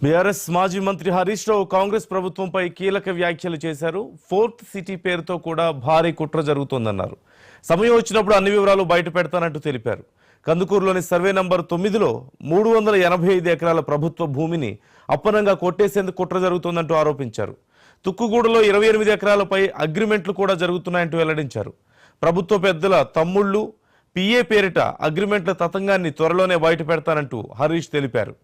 BRS మాజీ మంత్రి హరీష్ రావు కాంగ్రెస్ ప్రభుత్వంపై కీలక వ్యాఖ్యలు చేశారు. ఫోర్త్ సిటీ పేరుతో కూడా భారీ కుట్ర జరుగుతోందన్నారు. సమయం వచ్చినప్పుడు అన్ని వివరాలు బయట పెడతానంటూ తెలిపారు. కందుకూరులోని సర్వే నంబర్ 9లో 385 ఎకరాల ప్రభుత్వ భూమిని అప్పనంగా కొట్టేసేందుకు కుట్ర జరుగుతోందంటూ ఆరోపించారు. తుక్కుగూడలో 28 ఎకరాలపై అగ్రిమెంట్లు కూడా జరుగుతున్నాయంటూ వెల్లడించారు. ప్రభుత్వ పెద్దల తమ్ముళ్లు పిఏ పేరిట అగ్రిమెంట్ల తతంగాన్ని త్వరలోనే బయట పెడతానంటూ హరీష్ తెలిపారు.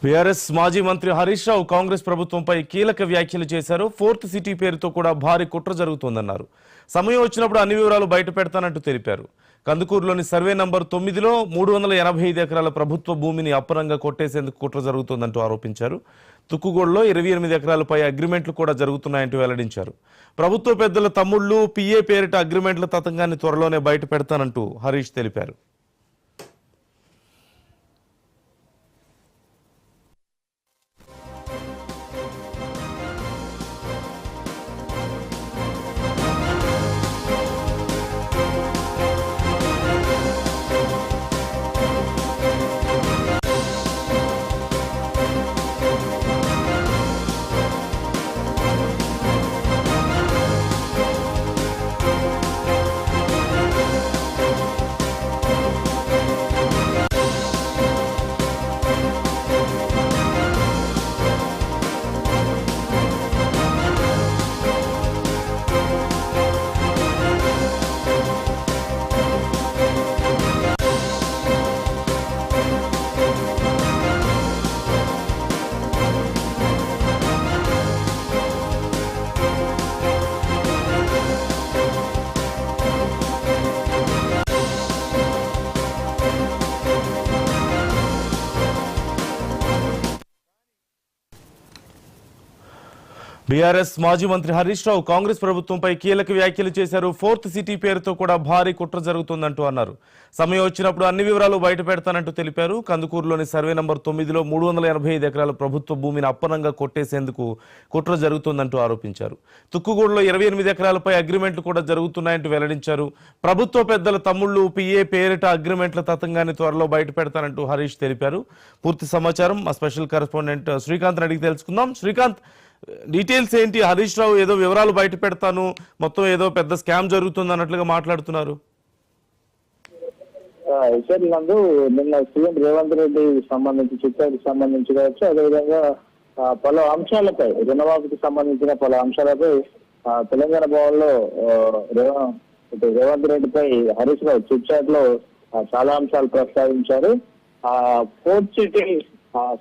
బీఆర్ఎస్ మాజీ మంత్రి హరీష్ రావు కాంగ్రెస్ ప్రభుత్వంపై కీలక వ్యాఖ్యలు చేశారు. ఫోర్త్ సిటీ పేరుతో కూడా భారీ కుట్ర జరుగుతోందన్నారు. సమయం వచ్చినప్పుడు అన్ని వివరాలు బయట పెడతానంటూ తెలిపారు. కందుకూరులోని సర్వే నంబర్ 9లో 385 ఎకరాల ప్రభుత్వ భూమిని అప్పనంగా కొట్టేసేందుకు కుట్ర జరుగుతోందంటూ ఆరోపించారు. తుక్కుగూడలో 28 ఎకరాలపై అగ్రిమెంట్లు కూడా జరుగుతున్నాయంటూ వెల్లడించారు. ప్రభుత్వ పెద్దల తమ్ముళ్లు పిఏ పేరిట అగ్రిమెంట్ల తతంగాన్ని త్వరలోనే బయట పెడతానంటూ హరీష్ తెలిపారు. బీఆర్ఎస్ మాజీ మంత్రి హరీష్ రావు కాంగ్రెస్ ప్రభుత్వంపై కీలక వ్యాఖ్యలు చేశారు. ఫోర్త్ సిటీ పేరుతో కూడా భారీ కుట్ర జరుగుతుందంటూ అన్నారు. సమయం వచ్చినప్పుడు అన్ని వివరాలు బయట పెడతానంటూ తెలిపారు. కందుకూరులోని సర్వే నంబర్ 9లో 385 ఎకరాల ప్రభుత్వ భూమిని అప్పనంగా కొట్టేసేందుకు కుట్ర జరుగుతుందంటూ ఆరోపించారు. తుక్కుగూడలో 28 ఎకరాలపై అగ్రిమెంట్లు కూడా జరుగుతున్నాయంటూ వెల్లడించారు. ప్రభుత్వ పెద్దల తమ్ముళ్లు పిఏ పేరిట అగ్రిమెంట్ల తతంగాన్ని త్వరలో బయట పెడతానంటూ హరీష్ తెలిపారు. పూర్తి సమాచారం మా స్పెషల్ కరెస్పాండెంట్ శ్రీకాంత్ అడిగి తెలుసుకుందాం. శ్రీకాంత్, డీటెయిల్స్ ఏంటి? హరీష్ రావు ఏదో వివరాలు బయట పెడతాను, మొత్తం ఏదో పెద్ద స్కామ్ జరుగుతుంది అన్నట్లుగా మాట్లాడుతున్నారు. నందు నిన్న సీఎం రేవంత్ రెడ్డి సంబంధించి చిత్తూరుకి సంబంధించి కావచ్చు, అదేవిధంగా పలు అంశాలపై రుణమాఫీకి సంబంధించిన పలు అంశాలపై తెలంగాణ భవన్ లో రేవంత్ రెడ్డిపై హరీష్ రావు చిట్ చాట్ లో చాలా అంశాలు ప్రస్తావించారు. ఫోర్త్ సిటీ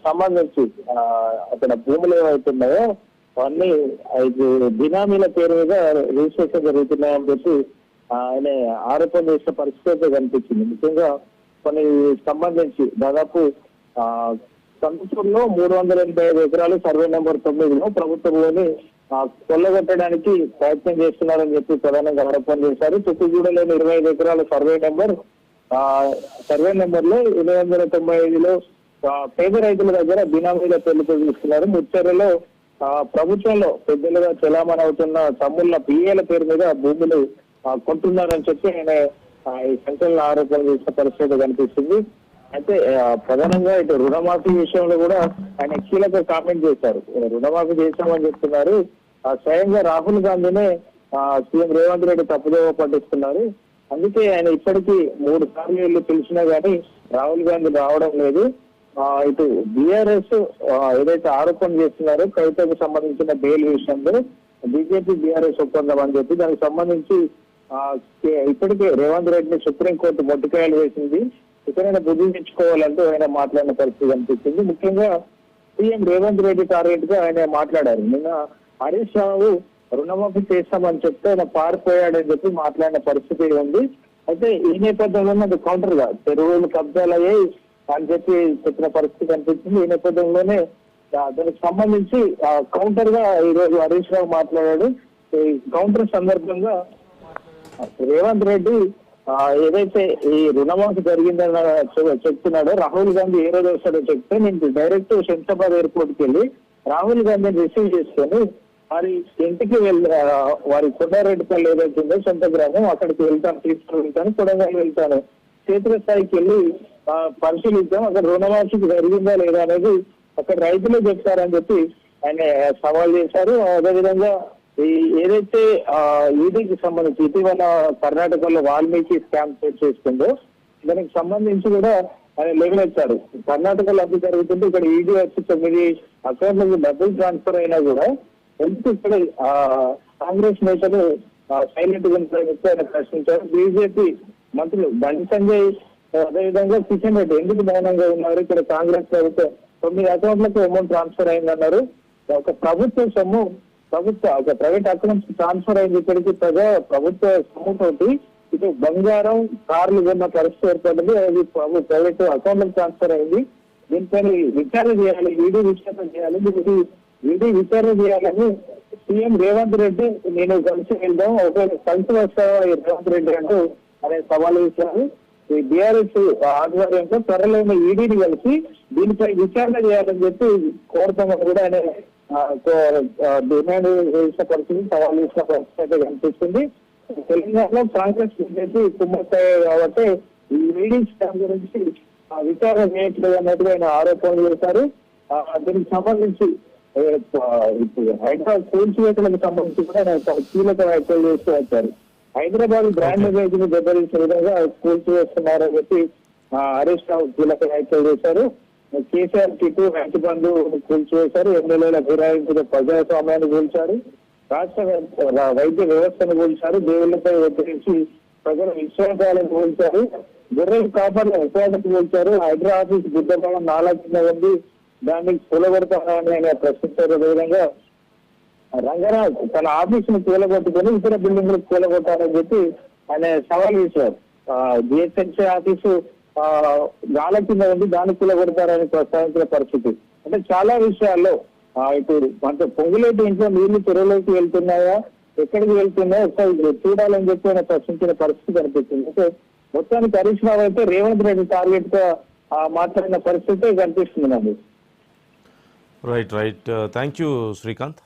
సంబంధించి అక్కడ భూములు ఏవైతున్నాయో అవన్నీ 5 బినామీల పేరు మీద రిజిస్ట్రేషన్ జరుగుతున్నాయని చెప్పి ఆయన ఆరోపణ చేసిన పరిస్థితి కనిపించింది. ముఖ్యంగా కొన్ని సంబంధించి దాదాపు కందుకూరులో 385 ఎకరాలు సర్వే నెంబర్ 9లో ప్రభుత్వ భూమిని కొల్లగొట్టడానికి ప్రయత్నం చేస్తున్నారని చెప్పి ప్రధానంగా ఆరోపణ చేశారు. తుక్కుగూడలోని 25 ఎకరాల సర్వే నెంబర్ లో 895లో పేద రైతుల దగ్గర బినామీల పేర్లతో తీసుకున్నారు. ముచ్చర్లలో ప్రభుత్వంలో పెద్దలుగా చెలామణి అవుతున్న తమ్ముళ్ళ పిఏల పేరు మీద భూములు కొంటున్నారని చెప్పి ఆయన ఈ సంచలన ఆరోపణలు చేసిన పరిస్థితి కనిపిస్తుంది. అయితే ప్రధానంగా ఇటు రుణమాఫీ విషయంలో కూడా ఆయన కీలక కామెంట్ చేశారు. రుణమాఫీ చేశామని చెప్తున్నారు. స్వయంగా రాహుల్ గాంధీనే సీఎం రేవంత్ రెడ్డి తప్పుదోవ పట్టిస్తున్నారు. అందుకే ఆయన ఇప్పటికీ 3 సార్లు పిలిచినా గానీ రాహుల్ గాంధీ రావడం లేదు. ఇటు బీఆర్ఎస్ ఏదైతే ఆరోపణ చేస్తున్నారో కవితకు సంబంధించిన బెయిల్ విషయంలో బీజేపీ బీఆర్ఎస్ ఒప్పందం అని చెప్పి దానికి సంబంధించి ఇప్పటికే రేవంత్ రెడ్డిని సుప్రీంకోర్టు మొట్టికాయలు వేసింది. ఎక్కడైనా బుద్ధి తెచ్చుకోవాలంటూ ఆయన మాట్లాడిన పరిస్థితి కనిపిస్తుంది. ముఖ్యంగా సీఎం రేవంత్ రెడ్డి టార్గెట్ గా ఆయన మాట్లాడారు. నిన్న హరీష్ రావు రుణమాఫీ చేస్తామని చెప్తే ఆయన పారిపోయాడని చెప్పి మాట్లాడిన పరిస్థితి ఉంది. అయితే ఈ నేపథ్యంలోనే అది కౌంటర్ గా చెరువులు కబ్జాలు అయ్యాయి అని చెప్పి చెప్పిన పరిస్థితి కనిపిస్తుంది. ఈ నేపథ్యంలోనే దానికి సంబంధించి కౌంటర్ గా ఈ రోజు హరీష్ రావు మాట్లాడాడు. ఈ కౌంటర్ సందర్భంగా రేవంత్ రెడ్డి ఏదైతే ఈ రుణమాఫీ జరిగిందని చెప్తున్నాడో రాహుల్ గాంధీ ఏ రోజు వస్తాడో చెప్తే నేను డైరెక్ట్ శంషాబాద్ ఎయిర్పోర్ట్ కి వెళ్ళి రాహుల్ గాంధీని రిసీవ్ చేసుకొని వారి ఇంటికి వారి కొండారెడ్డిపల్లి ఏదైతే ఉందో సొంత గ్రామం అక్కడికి వెళ్తాను, తీసుకుని వెళ్తాను, కొడంగల్ వెళ్తాను, క్షేత్ర స్థాయికి వెళ్ళి పరిశీలిద్దాం, అక్కడ రుణమాఫీ జరిగిందా లేదా అనేది అక్కడ రైతులే చెప్తారని చెప్పి ఆయన సవాల్ చేశారు. అదేవిధంగా ఏదైతే ఈడీకి సంబంధించి ఇటీవల కర్ణాటకలో వాల్మీకి స్కామ్ చేసుకుందో దానికి సంబంధించి కూడా ఆయన లేవనెత్తాడు. కర్ణాటకలో అవి జరుగుతుంటే ఇక్కడ ఈడీ వచ్చి 9 అకౌంట్లకు డబ్బులు ట్రాన్స్ఫర్ అయినా కూడా ఎందుకు ఇక్కడ కాంగ్రెస్ నేతలు సైలెంట్ గా ఆయన ప్రశ్నించారు. బీజేపీ మంత్రులు బండి సంజయ్ అదేవిధంగా కిషన్ రెడ్డి ఎందుకు మౌనంగా ఉన్నారు, ఇక్కడ కాంగ్రెస్ ప్రభుత్వం 9 అకౌంట్లకు అమౌంట్ ట్రాన్స్ఫర్ అయిందన్నారు. ఒక ప్రభుత్వ సొమ్ము ఒక ప్రైవేట్ అకౌంట్ ట్రాన్స్ఫర్ అయింది, ఇక్కడికి ప్రభుత్వ సొమ్ము తోటి ఇటు బంగారం కార్లు కొన్న పరిస్థితి ఏర్పడింది, అది ప్రైవేట్ అకౌంట్ ట్రాన్స్ఫర్ అయింది. దీనిపైన విచారణ చేయాలి, ఈడీ విచారణ చేయాలి, దీనికి ఈడీ విచారణ చేయాలని సీఎం రేవంత్ రెడ్డి నేను కలిసి వెళ్దాం, ఒకవేళ కలిసి వస్తావా రేవంత్ రెడ్డి అంటూ అనే సవాల్ చేశారు. ఈ బీఆర్ఎస్ ఆధ్వర్యంలో త్వరలోనే ఈడీని కలిసి దీనిపై విచారణ చేయాలని చెప్పి కోరుతామని కూడా ఆయన డిమాండ్ చేసిన పరిస్థితి, సవాల్ చేసిన పరిస్థితి అయితే కనిపిస్తుంది. తెలంగాణలో కాంగ్రెస్ బీజేపీ కుమ్మక్కయ్యాయి కాబట్టి ఈ ఈడీ స్కామ్ గురించి విచారణ చేయట్లేదు అన్నట్టుగా ఆయన ఆరోపణలు చేశారు. దీనికి సంబంధించి హైదరాబాద్ కూల్చివేతలకు సంబంధించి కూడా ఆయన కీలక వ్యాఖ్యలు చేస్తూ వచ్చారు. హైదరాబాద్ బ్రాండ్ ఇమేజ్ ని దెబ్బతీసే విధంగా కూల్చివేస్తున్నారని చెప్పి హరీష్ రావు కీలక వ్యాఖ్యలు చేశారు. కేసీఆర్ కిట్టు రైతు బంధు కూల్చివేశారు, ఎమ్మెల్యేల ఫిరాయించిన ప్రజాస్వామ్యాన్ని కూల్చారు, రాష్ట్ర వైద్య వ్యవస్థను కూల్చారు, దేవుళ్లపై ఒత్తిరించి ప్రజల విశ్వాసాలను కూల్చారు, గొర్రెలు కాపాడిన ఉపాధికి కూల్చారు, హైదరాబాద్ ఆఫీస్ బుద్ధభవన్ నాలా కింద ఉంది, దాన్ని కూలగొడతానని ఆయన ప్రశ్నించారు. అదేవిధంగా రంగరాజు తన ఆఫీసును కూలగొట్టుకుని ఇతర బిల్డింగ్లకు కూలగొట్టాలని చెప్పి ఆయన సవాల్ చేశారు. జిహెచ్ఎంసీ ఆఫీసు గాల కింద ఉంది, దాన్ని కూలగొడతారని ప్రస్తావించిన పరిస్థితి. అంటే చాలా విషయాల్లో ఇప్పుడు అంటే పొంగులేటి ఇంట్లో నీళ్లు చెరువులోకి వెళ్తున్నాయా, ఎక్కడికి వెళ్తున్నాయో ఒకసారి చూడాలని చెప్పి ఆయన ప్రశ్నించిన పరిస్థితి కనిపిస్తుంది. అంటే మొత్తానికి హరీష్ రావు అయితే రేవంత్ రెడ్డి టార్గెట్ గా మాట్లాడిన పరిస్థితి కనిపిస్తుంది నాకు. Right thank you Srikanth.